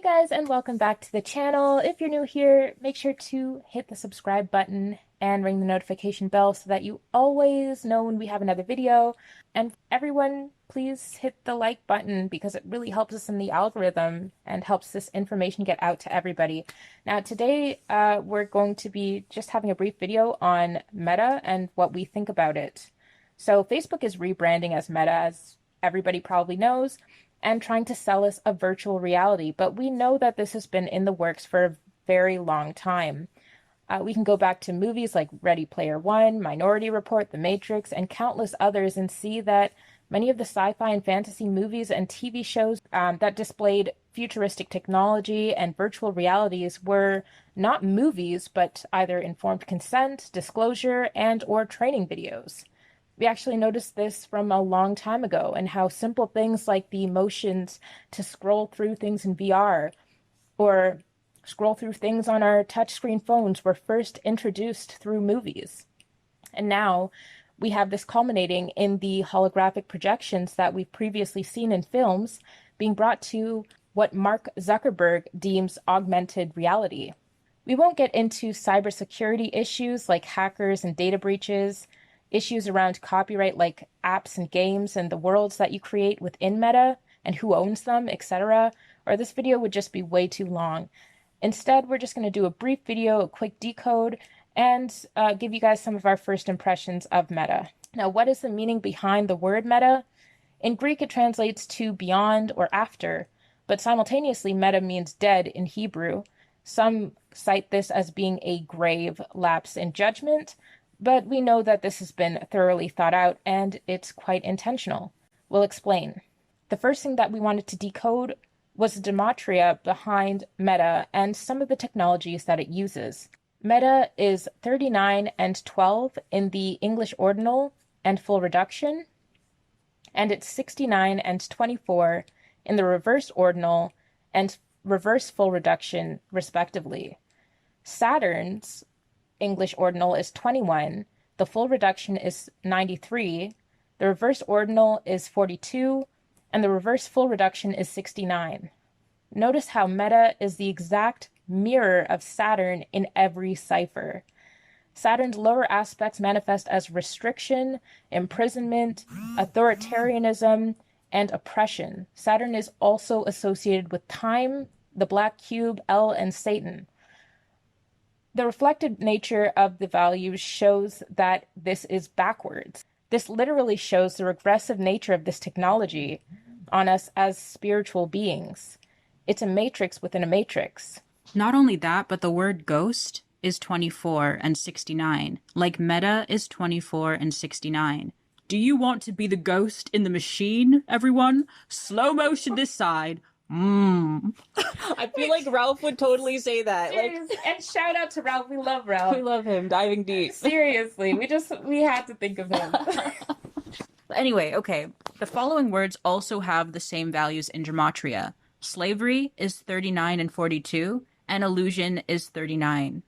guys, and welcome back to the channel. If you're new here, make sure to hit the subscribe button and ring the notification bell so that you always know when we have another video. And everyone, please hit the like button because it really helps us in the algorithm and helps this information get out to everybody. Now today we're going to be just having a brief video on Meta and what we think about it. So Facebook is rebranding as Meta, as everybody probably knows, and trying to sell us a virtual reality. But we know that this has been in the works for a very long time. We can go back to movies like Ready Player One, Minority Report, The Matrix, and countless others and see that many of the sci-fi and fantasy movies and TV shows that displayed futuristic technology and virtual realities were not movies, but either informed consent, disclosure, and or training videos. We actually noticed this from a long time ago, and how simple things like the motions to scroll through things in VR or scroll through things on our touchscreen phones were first introduced through movies. And now we have this culminating in the holographic projections that we've previously seen in films being brought to what Mark Zuckerberg deems augmented reality. We won't get into cybersecurity issues like hackers and data breaches, issues around copyright like apps and games and the worlds that you create within Meta and who owns them, etc., or this video would just be way too long. Instead, we're just going to do a brief video, a quick decode, and give you guys some of our first impressions of Meta. Now, what is the meaning behind the word Meta? In Greek, it translates to beyond or after, but simultaneously, Meta means dead in Hebrew. Some cite this as being a grave lapse in judgment, but we know that this has been thoroughly thought out and it's quite intentional. We'll explain. The first thing that we wanted to decode was the Dematria behind Meta and some of the technologies that it uses. Meta is 39 and 12 in the English ordinal and full reduction, and it's 69 and 24 in the reverse ordinal and reverse full reduction, respectively. Saturn's English ordinal is 21, the full reduction is 93, the reverse ordinal is 42, and the reverse full reduction is 69. Notice how Meta is the exact mirror of Saturn in every cipher. Saturn's lower aspects manifest as restriction, imprisonment, authoritarianism, and oppression. Saturn is also associated with time, the black cube, El, and Satan. The reflected nature of the values shows that this is backwards. This literally shows the regressive nature of this technology on us as spiritual beings. It's a matrix within a matrix. Not only that, but the word ghost is 24 and 69, like Meta is 24 and 69. Do you want to be the ghost in the machine, everyone? Slow motion this side. I feel like Ralph would totally say that. Seriously. And shout out to Ralph. We love Ralph. We love him. Diving deep. Seriously, we had to think of him. Anyway, okay. The following words also have the same values in gematria. Slavery is 39 and 42, and illusion is 39.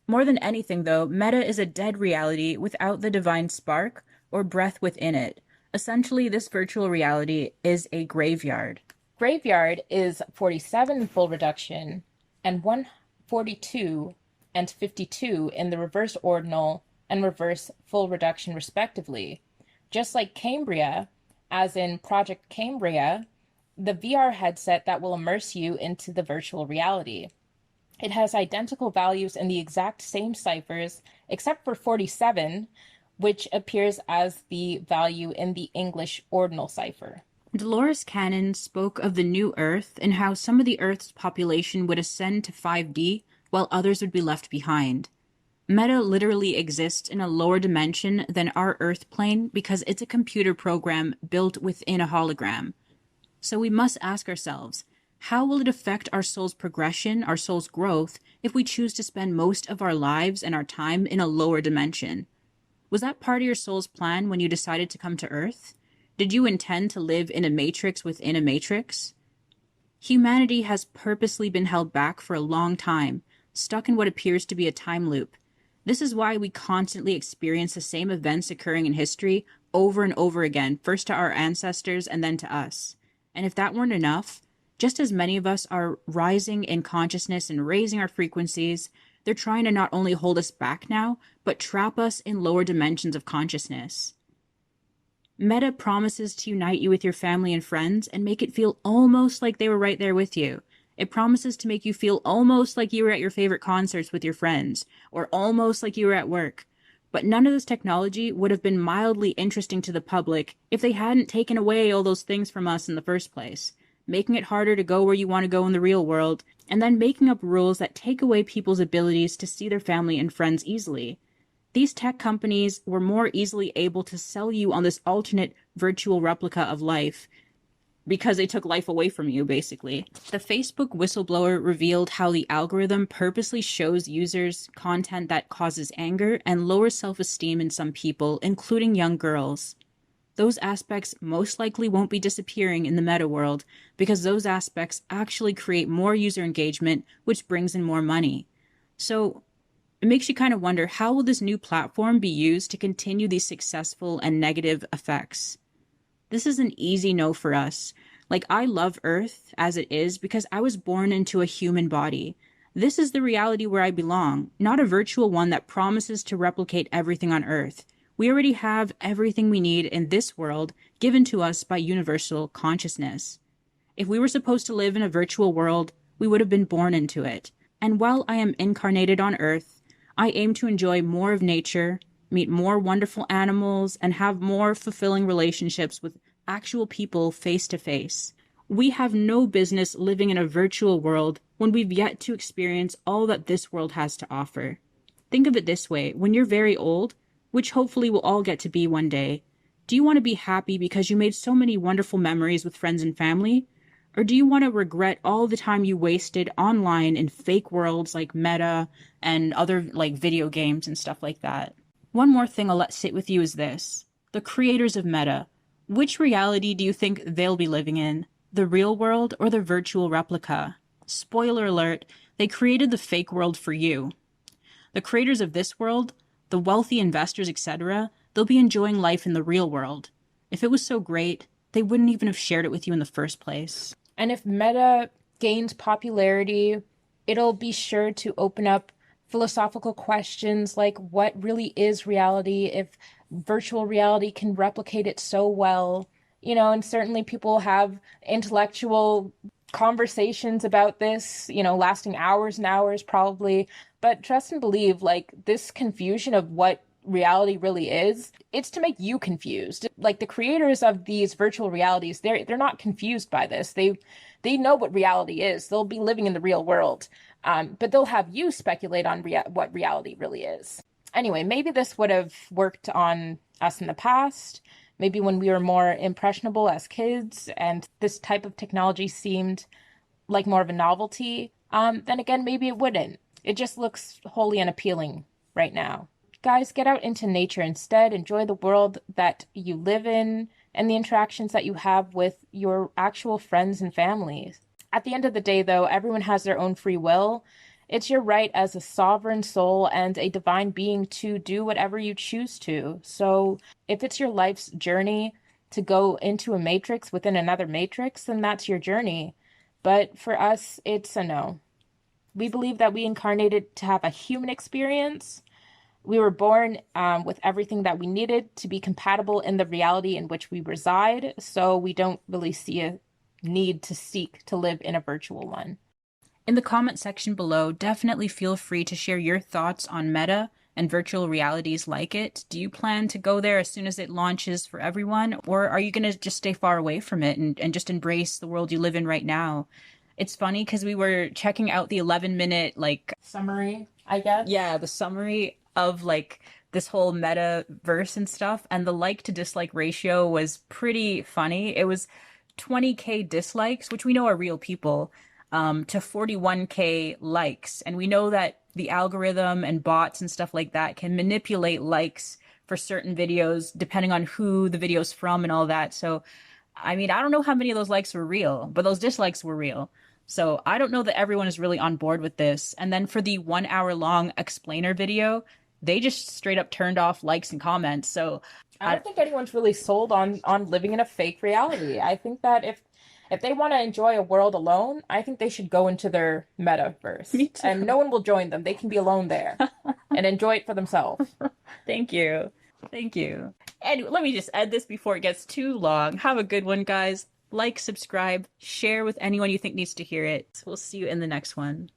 More than anything, though, Meta is a dead reality without the divine spark or breath within it. Essentially, this virtual reality is a graveyard. Graveyard is 47 in full reduction and 142 and 52 in the reverse ordinal and reverse full reduction, respectively. Just like Cambria, as in Project Cambria, the VR headset that will immerse you into the virtual reality. It has identical values in the exact same ciphers, except for 47, which appears as the value in the English ordinal cipher. Dolores Cannon spoke of the new Earth and how some of the Earth's population would ascend to 5D while others would be left behind. Meta literally exists in a lower dimension than our Earth plane because it's a computer program built within a hologram. So we must ask ourselves, how will it affect our soul's progression, our soul's growth, if we choose to spend most of our lives and our time in a lower dimension? Was that part of your soul's plan when you decided to come to Earth? Did you intend to live in a matrix within a matrix? Humanity has purposely been held back for a long time, stuck in what appears to be a time loop. This is why we constantly experience the same events occurring in history over and over again, first to our ancestors and then to us. And if that weren't enough, Just as many of us are rising in consciousness and raising our frequencies, they're trying to not only hold us back now, but trap us in lower dimensions of consciousness. Meta promises to unite you with your family and friends and make it feel almost like they were right there with you. It promises to make you feel almost like you were at your favorite concerts with your friends, or almost like you were at work. But none of this technology would have been mildly interesting to the public if they hadn't taken away all those things from us in the first place, making it harder to go where you want to go in the real world, and then making up rules that take away people's abilities to see their family and friends easily. These tech companies were more easily able to sell you on this alternate virtual replica of life because they took life away from you, basically. The Facebook whistleblower revealed how the algorithm purposely shows users content that causes anger and lowers self-esteem in some people, including young girls. Those aspects most likely won't be disappearing in the meta world because those aspects actually create more user engagement, which brings in more money. So it makes you kind of wonder, how will this new platform be used to continue these successful and negative effects? This is an easy no for us. Like, I love Earth as it is because I was born into a human body. This is the reality where I belong, not a virtual one that promises to replicate everything on Earth. We already have everything we need in this world given to us by universal consciousness. If we were supposed to live in a virtual world, we would have been born into it. And while I am incarnated on Earth, I aim to enjoy more of nature, meet more wonderful animals, and have more fulfilling relationships with actual people face to face. We have no business living in a virtual world when we've yet to experience all that this world has to offer. Think of it this way: when you're very old, which hopefully we'll all get to be one day, do you want to be happy because you made so many wonderful memories with friends and family? Or do you want to regret all the time you wasted online in fake worlds like Meta and other like video games and stuff like that? One more thing I'll let sit with you is this. The creators of Meta, which reality do you think they'll be living in? The real world or the virtual replica? Spoiler alert, they created the fake world for you. The creators of this world, the wealthy investors, etc., they'll be enjoying life in the real world. If it was so great, they wouldn't even have shared it with you in the first place. And if Meta gains popularity, it'll be sure to open up philosophical questions like what really is reality, if virtual reality can replicate it so well. And certainly people have intellectual conversations about this, lasting hours and hours probably. But trust and believe, like, this confusion of what reality really is, it's to make you confused. Like, the creators of these virtual realities, they're not confused by this. They know what reality is. They'll be living in the real world, but they'll have you speculate on what reality really is. Anyway, maybe this would have worked on us in the past, maybe when we were more impressionable as kids and this type of technology seemed like more of a novelty. Then again, maybe it wouldn't. It just looks wholly unappealing right now. Guys, get out into nature instead. Enjoy the world that you live in and the interactions that you have with your actual friends and families. At the end of the day, though, everyone has their own free will. It's your right as a sovereign soul and a divine being to do whatever you choose to. So if it's your life's journey to go into a matrix within another matrix, then that's your journey. But for us, it's a no. We believe that we incarnated to have a human experience. We were born with everything that we needed to be compatible in the reality in which we reside, so we don't really see a need to seek to live in a virtual one. In the comment section below, definitely feel free to share your thoughts on Meta and virtual realities like it. Do you plan to go there as soon as it launches for everyone, or are you going to just stay far away from it and just embrace the world you live in right now? It's funny because we were checking out the 11-minute Summary, I guess. Yeah, the summary of this whole metaverse and stuff, and the like to dislike ratio was pretty funny. It was 20K dislikes, which we know are real people, to 41K likes. And we know that the algorithm and bots and stuff like that can manipulate likes for certain videos depending on who the video's from and all that. So, I mean, I don't know how many of those likes were real, but those dislikes were real. So I don't know that everyone is really on board with this. And then for the 1 hour long explainer video, they just straight up turned off likes and comments. So I don't think anyone's really sold on living in a fake reality. I think that if If they want to enjoy a world alone, I think they should go into their metaverse. Me too. And no one will join them. They can be alone there and enjoy it for themselves. Thank you. Thank you. And let me just end this before it gets too long. Have a good one, guys. Like, subscribe, share with anyone you think needs to hear it. We'll see you in the next one.